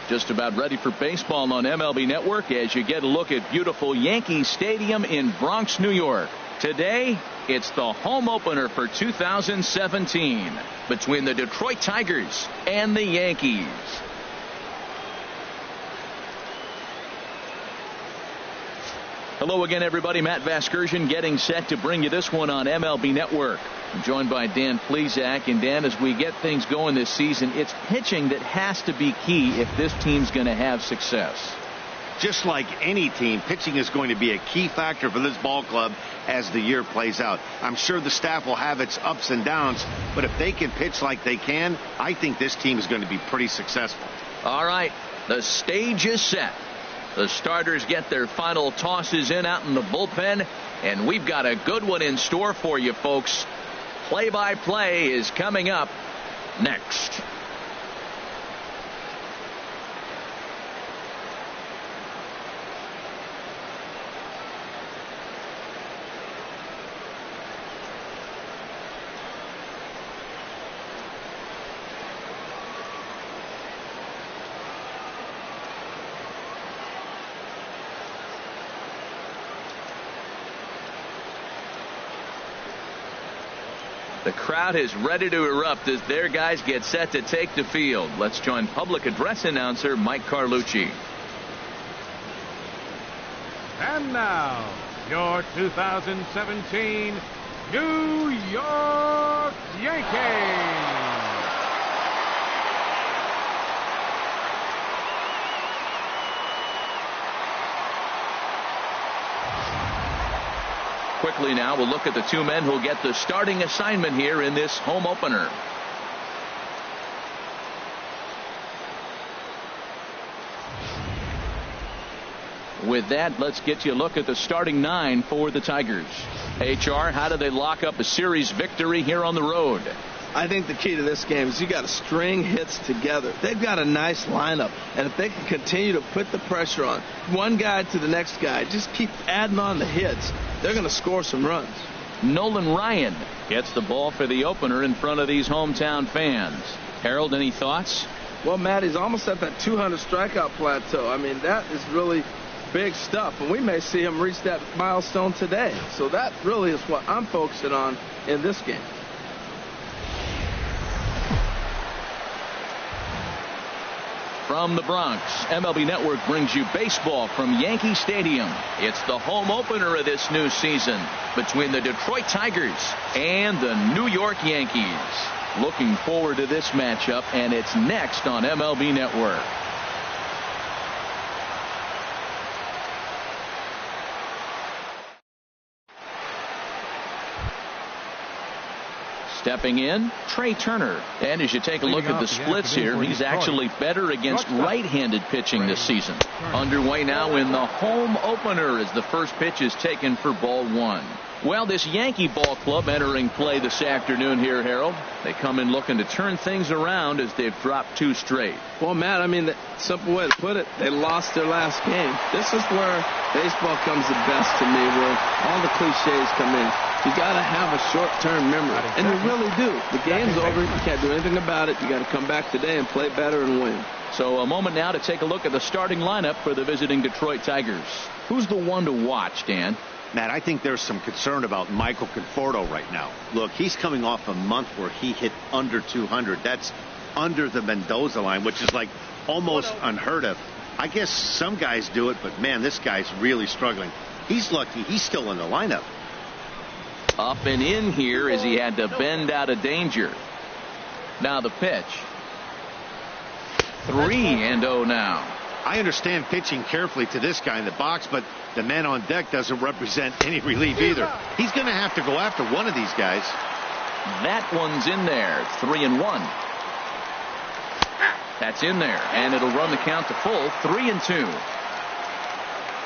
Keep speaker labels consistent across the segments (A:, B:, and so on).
A: Just about ready for baseball on MLB Network as you get a look at beautiful Yankee Stadium in Bronx, New York. Today, it's the home opener for 2017 between the Detroit Tigers and the Yankees. Hello again, everybody. Matt Vasgersian getting set to bring you this one on MLB Network. I'm joined by Dan Plesac. And Dan, as we get things going this season, it's pitching that has to be key if this team's going to have success.
B: Just like any team, pitching is going to be a key factor for this ball club as the year plays out. I'm sure the staff will have its ups and downs, but if they can pitch like they can, I think this team is going to be pretty successful.
A: All right, the stage is set. The starters get their final tosses in out in the bullpen, and we've got a good one in store for you, folks. Play-by-play is coming up next. The crowd is ready to erupt as their guys get set to take the field. Let's join public address announcer Mike Carlucci.
C: And now, your 2017 New York Yankees.
A: Quickly now, we'll look at the two men who'll get the starting assignment here in this home opener. With that, let's get you a look at the starting nine for the Tigers. HR, how do they lock up a series victory here on the road?
D: I think the key to this game is you got to string hits together. They've got a nice lineup, and if they can continue to put the pressure on one guy to the next guy, just keep adding on the hits, they're going to score some runs.
A: Nolan Ryan gets the ball for the opener in front of these hometown fans. Harold, any thoughts?
D: Well, Matt, he's almost at that 200 strikeout plateau. I mean, that is really big stuff, and we may see him reach that milestone today. So that really is what I'm focusing on in this game.
A: From the Bronx, MLB Network brings you baseball from Yankee Stadium. It's the home opener of this new season between the Detroit Tigers and the New York Yankees. Looking forward to this matchup, and it's next on MLB Network. Stepping in, Trey Turner. And as you take a look at the splits here, he's actually better against right-handed pitching this season. Underway now in the home opener as the first pitch is taken for ball one. Well, this Yankee ball club entering play this afternoon here, Harold. They come in looking to turn things around as they've dropped two straight.
D: Well, Matt, I mean, the simple way to put it, they lost their last game. This is where baseball comes the best to me, where all the cliches come in. You got to have a short-term memory, and you really do. The game's over. You can't do anything about it. You got to come back today and play better and win.
A: So a moment now to take a look at the starting lineup for the visiting Detroit Tigers. Who's the one to watch, Dan?
B: Matt, I think there's some concern about Michael Conforto right now. Look, he's coming off a month where he hit under 200. That's under the Mendoza line, which is like almost unheard of. I guess some guys do it, but man, this guy's really struggling. He's lucky he's still in the lineup.
A: Up and in here as he had to bend out of danger. Now the pitch. 3-0 now.
B: I understand pitching carefully to this guy in the box, but the man on deck doesn't represent any relief either. He's going to have to go after one of these guys.
A: That one's in there. 3-1. That's in there, and it'll run the count to full. 3-2.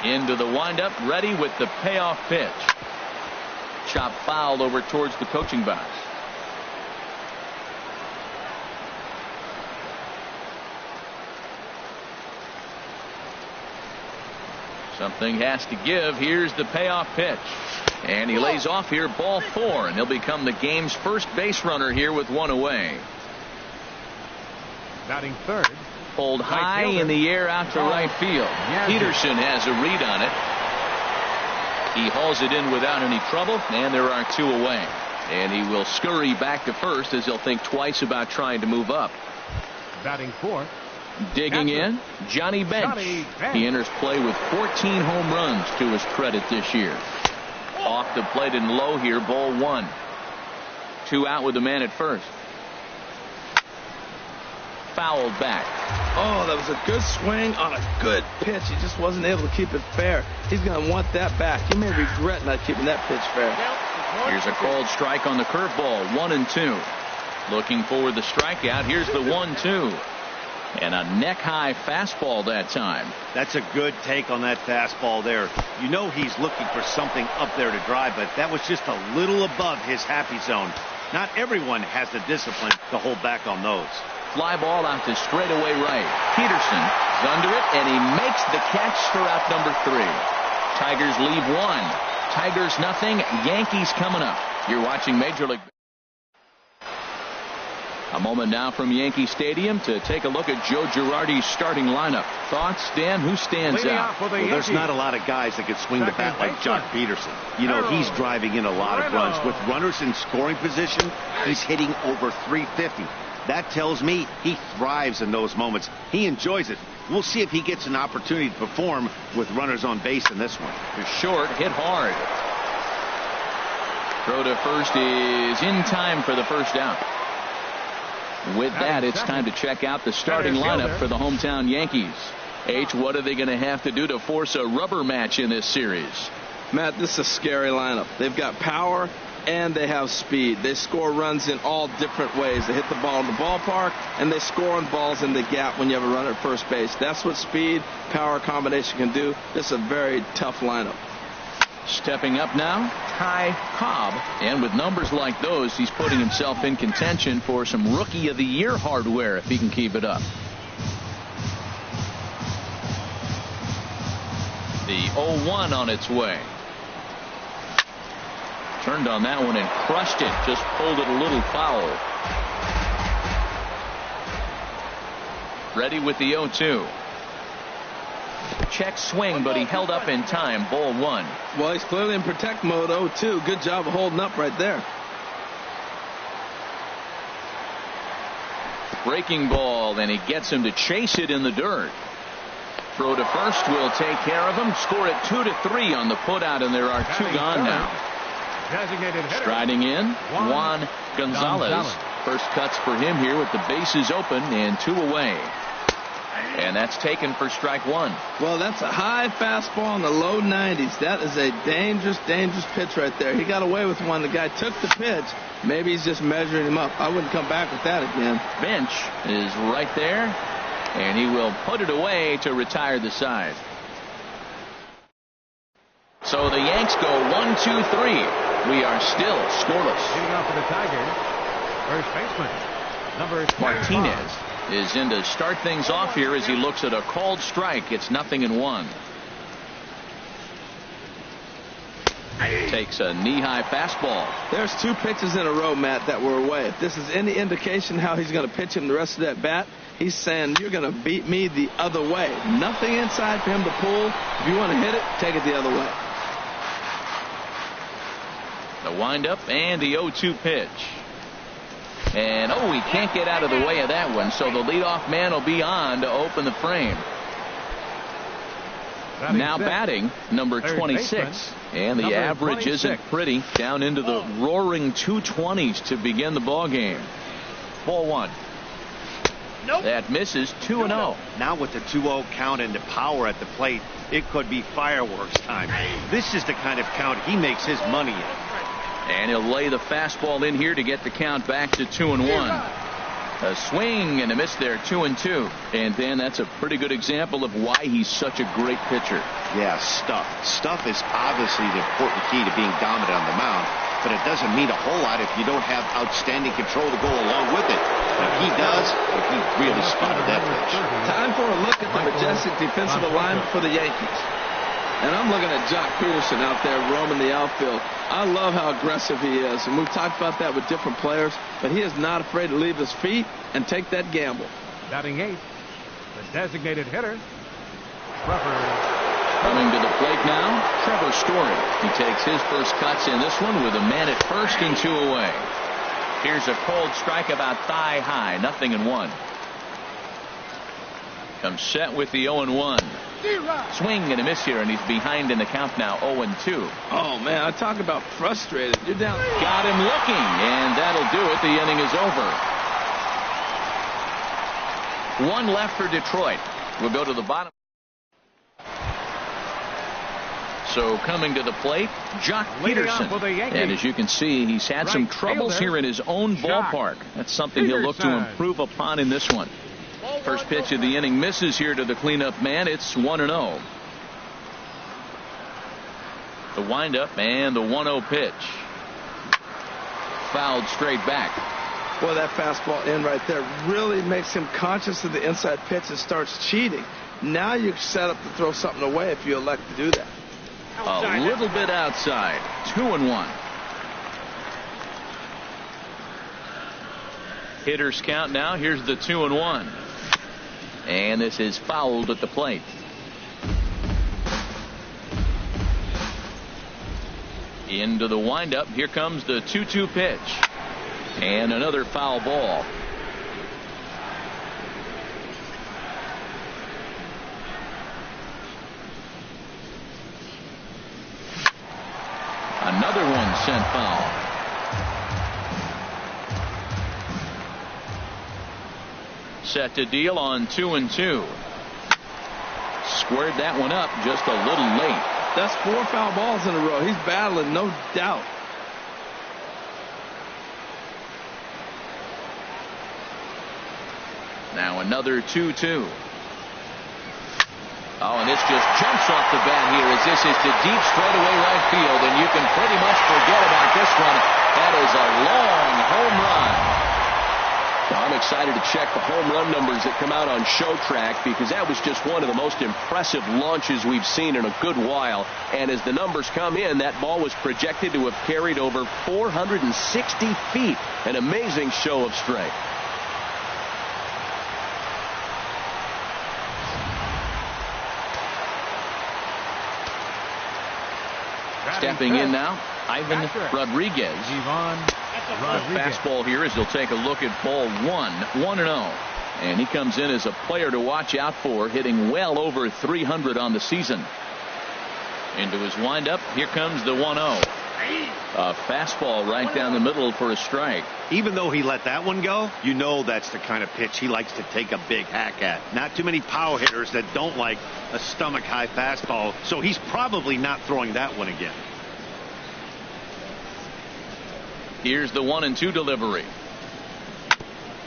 A: Into the windup, ready with the payoff pitch. Chop foul over towards the coaching box. Something has to give. Here's the payoff pitch. And he lays off here, ball 4, and he'll become the game's first base runner here with one away.
C: Batting third,
A: Pulled high in the air out to right field. Peterson has a read on it. He hauls it in without any trouble, and there are 2 away. And he will scurry back to first as he'll think twice about trying to move up.
C: Batting fourth.
A: Digging in, Johnny Bench. He enters play with 14 home runs to his credit this year. Off the plate and low here, ball 1. 2 out with the man at first. Fouled back.
D: Oh, that was a good swing on a good pitch. He just wasn't able to keep it fair. He's going to want that back. He may regret not keeping that pitch fair.
A: Here's a called strike on the curveball, 1-2. Looking for the strikeout. Here's the 1-2. And a neck-high fastball that time.
B: That's a good take on that fastball there. You know he's looking for something up there to drive, but that was just a little above his happy zone. Not everyone has the discipline to hold back on those.
A: Fly ball out to straightaway right. Peterson is under it, and he makes the catch for out number 3. Tigers leave 1. Tigers nothing. Yankees coming up. You're watching Major League. A moment now from Yankee Stadium to take a look at Joe Girardi's starting lineup. Thoughts, Dan? Who stands out?
B: Well, there's not a lot of guys that can swing the bat like Jock Peterson. You know, he's driving in a lot of runs. With runners in scoring position, he's hitting over 350. That tells me he thrives in those moments. He enjoys it. We'll see if he gets an opportunity to perform with runners on base in this one.
A: The short, hit hard. Throw to first is in time for the first out. With that, it's time to check out the starting lineup for the hometown Yankees. H, what are they going to have to do to force a rubber match in this series?
D: Matt, this is a scary lineup. They've got power and they have speed. They score runs in all different ways. They hit the ball in the ballpark and they score on balls in the gap when you have a runner at first base. That's what speed, power combination can do. This is a very tough lineup.
A: Stepping up now, Ty Cobb. And with numbers like those, he's putting himself in contention for some Rookie of the Year hardware if he can keep it up. The 0-1 on its way. Turned on that one and crushed it. Just pulled it a little foul. Ready with the 0-2. Check swing, but he held up in time. Ball 1.
D: Well, he's clearly in protect mode. 0-2. Good job of holding up right there.
A: Breaking ball, and he gets him to chase it in the dirt. Throw to first will take care of him. Score it 2-3 on the putout, and there are 2 gone now. Striding in, Juan Gonzalez. First cuts for him here with the bases open and 2 away. And that's taken for strike 1.
D: Well, that's a high fastball in the low 90s. That is a dangerous, dangerous pitch right there. He got away with one. The guy took the pitch. Maybe he's just measuring him up. I wouldn't come back with that again.
A: Bench is right there, and he will put it away to retire the side. So the Yanks go 1-2-3. We are still scoreless.
C: Leading off for the Tigers, first baseman, number 25.
A: Martinez is in to start things off here as he looks at a called strike. It's 0-1. Takes a knee-high fastball.
D: There's 2 pitches in a row, Matt, that were away. If this is any indication how he's going to pitch him the rest of that bat, he's saying, you're going to beat me the other way. Nothing inside for him to pull. If you want to hit it, take it the other way.
A: The windup and the 0-2 pitch. And, he can't get out of the way of that one, so the leadoff man will be on to open the frame. Now batting, number 26. And the average isn't pretty. Down into the roaring 220s to begin the ball game. Ball 1. That misses. 2-0.
B: Now with the 2-0 count and the power at the plate, it could be fireworks time. This is the kind of count he makes his money in.
A: And he'll lay the fastball in here to get the count back to 2-1. A swing and a miss there, 2-2. And then that's a pretty good example of why he's such a great pitcher.
B: Yeah, stuff. Stuff is obviously the important key to being dominant on the mound, but it doesn't mean a whole lot if you don't have outstanding control to go along with it. But he does, if he really spotted that pitch.
D: Time for a look at the majestic defensive alignment for the Yankees. And I'm looking at Jock Peterson out there roaming the outfield. I love how aggressive he is. And we've talked about that with different players. But he is not afraid to leave his feet and take that gamble.
C: Batting 8. The designated hitter,
A: Coming to the plate now, Trevor Story. He takes his first cuts in this one with a man at first and 2 away. Here's a cold strike about thigh high, 0-1. Comes set with the 0-1. Swing and a miss here, and he's behind in the count now, 0-2.
D: Oh, man, I talk about frustrated. You're down.
A: Got him looking, and that'll do it. The inning is over. One left for Detroit. We'll go to the bottom. So coming to the plate, Jock Peterson. And as you can see, he's had some troubles here in his own ballpark. That's something he'll look to improve upon in this one. First pitch of the inning misses here to the cleanup man. It's 1-0. The windup and the 1-0 pitch. Fouled straight back.
D: Boy, that fastball in right there really makes him conscious of the inside pitch and starts cheating. Now you're set up to throw something away if you elect to do that.
A: A little bit outside. 2-1. Hitters count now. Here's the 2-1. And this is fouled at the plate. Into the windup. Here comes the 2-2 pitch. And another foul ball. Another one sent foul. Set to deal on 2-2. Squared that one up just a little late.
D: That's 4 foul balls in a row. He's battling, no doubt.
A: Now another 2-2. Oh, and this just jumps off the bat here as this is to deep straightaway right field, and you can pretty much forget about this one. That is a long home run.
E: I'm excited to check the home run numbers that come out on Show Track, because that was just one of the most impressive launches we've seen in a good while. And as the numbers come in, that ball was projected to have carried over 460 feet. An amazing show of strength.
A: Stepping in now, Ivan Rodriguez. Fastball here as he'll take a look at ball 1-0. And he comes in as a player to watch out for, hitting well over 300 on the season. Into his windup, here comes the 1-0. A fastball right down the middle for a strike.
B: Even though he let that one go, you know that's the kind of pitch he likes to take a big hack at. Not too many power hitters that don't like a stomach-high fastball, so he's probably not throwing that one again.
A: Here's the 1-2 delivery.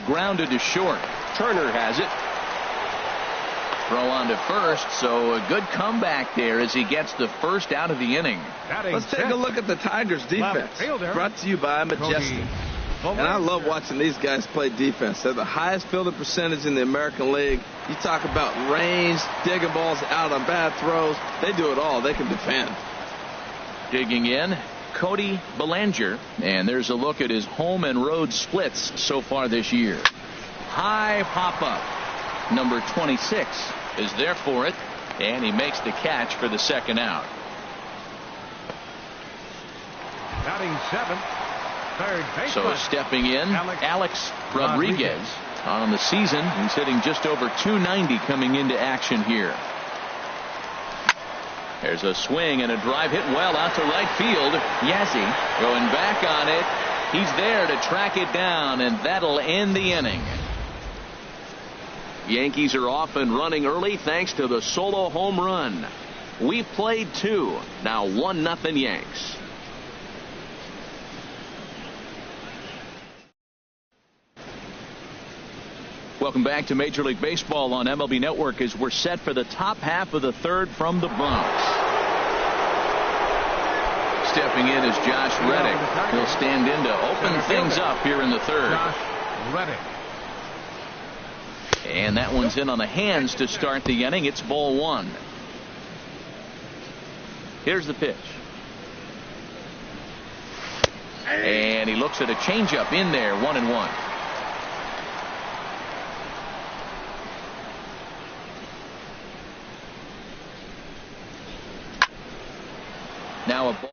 A: Grounded to short. Turner has it. Throw on to first, so a good comeback there as he gets the first out of the inning.
D: Let's take a look at the Tigers' defense. Brought to you by Majestic. And I love watching these guys play defense. They're the highest fielding percentage in the American League. You talk about range, digging balls out on bad throws. They do it all. They can defend.
A: Digging in, Cody Bellinger. And there's a look at his home and road splits so far this year. High pop-up. Number 26 is there for it, and he makes the catch for the second out.
C: Batting 7th, third baseman.
A: So stepping in, Alex Rodriguez. On the season, he's hitting just over 290 coming into action here. There's a swing and a drive hit well out to right field. Yazzie going back on it. He's there to track it down, and that'll end the inning. Yankees are off and running early thanks to the solo home run. We played 2. Now 1-0 Yanks. Welcome back to Major League Baseball on MLB Network as we're set for the top half of the third from the Bronx. Stepping in is Josh Reddick. He'll stand in to open things up here in the third.
C: Josh Reddick.
A: And that one's in on the hands to start the inning. It's ball 1. Here's the pitch. And he looks at a changeup in there, 1-1. Now a ball.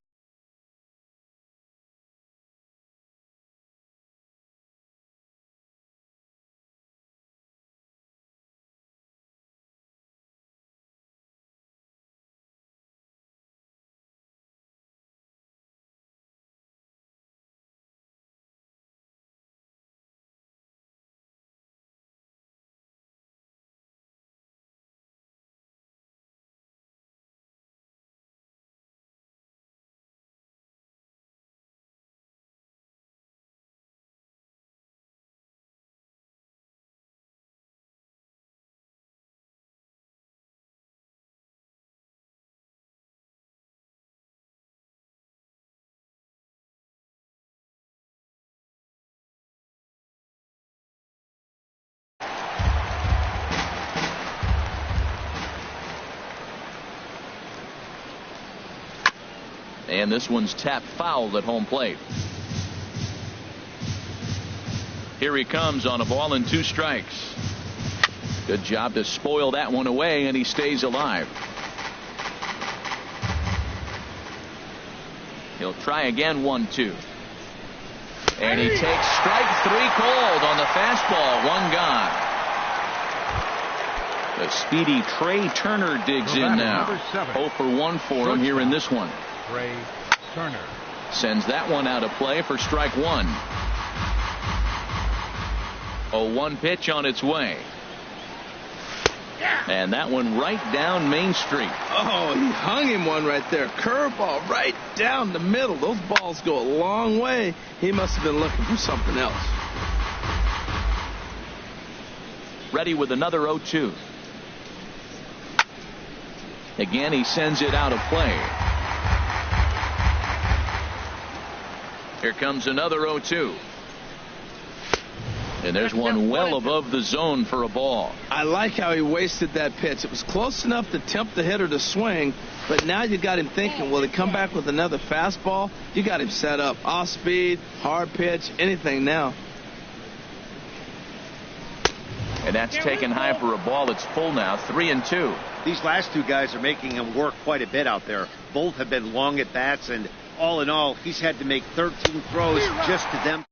A: And this one's tapped foul at home plate. Here he comes on a ball and 2 strikes. Good job to spoil that one away, and he stays alive. He'll try again, 1-2. And he takes strike 3 cold on the fastball. 1 gone. The speedy Trey Turner digs in now. 0 for 1 for him here in this one.
C: Trey Turner
A: sends that one out of play for strike 1. 0-1 pitch on its way. And that one right down Main Street.
D: Oh, he hung him one right there. Curveball right down the middle. Those balls go a long way. He must have been looking for something else.
A: Ready with another 0-2. Again, he sends it out of play. Here comes another 0-2. And there's one well above the zone for a ball.
D: I like how he wasted that pitch. It was close enough to tempt the hitter to swing, but now you got him thinking, will he come back with another fastball? You got him set up. Off speed, hard pitch, anything now.
A: And that's taken high for a ball. It's full now, 3-2.
B: These last 2 guys are making him work quite a bit out there. Both have been long at bats, and all in all, he's had to make 13 throws just to them.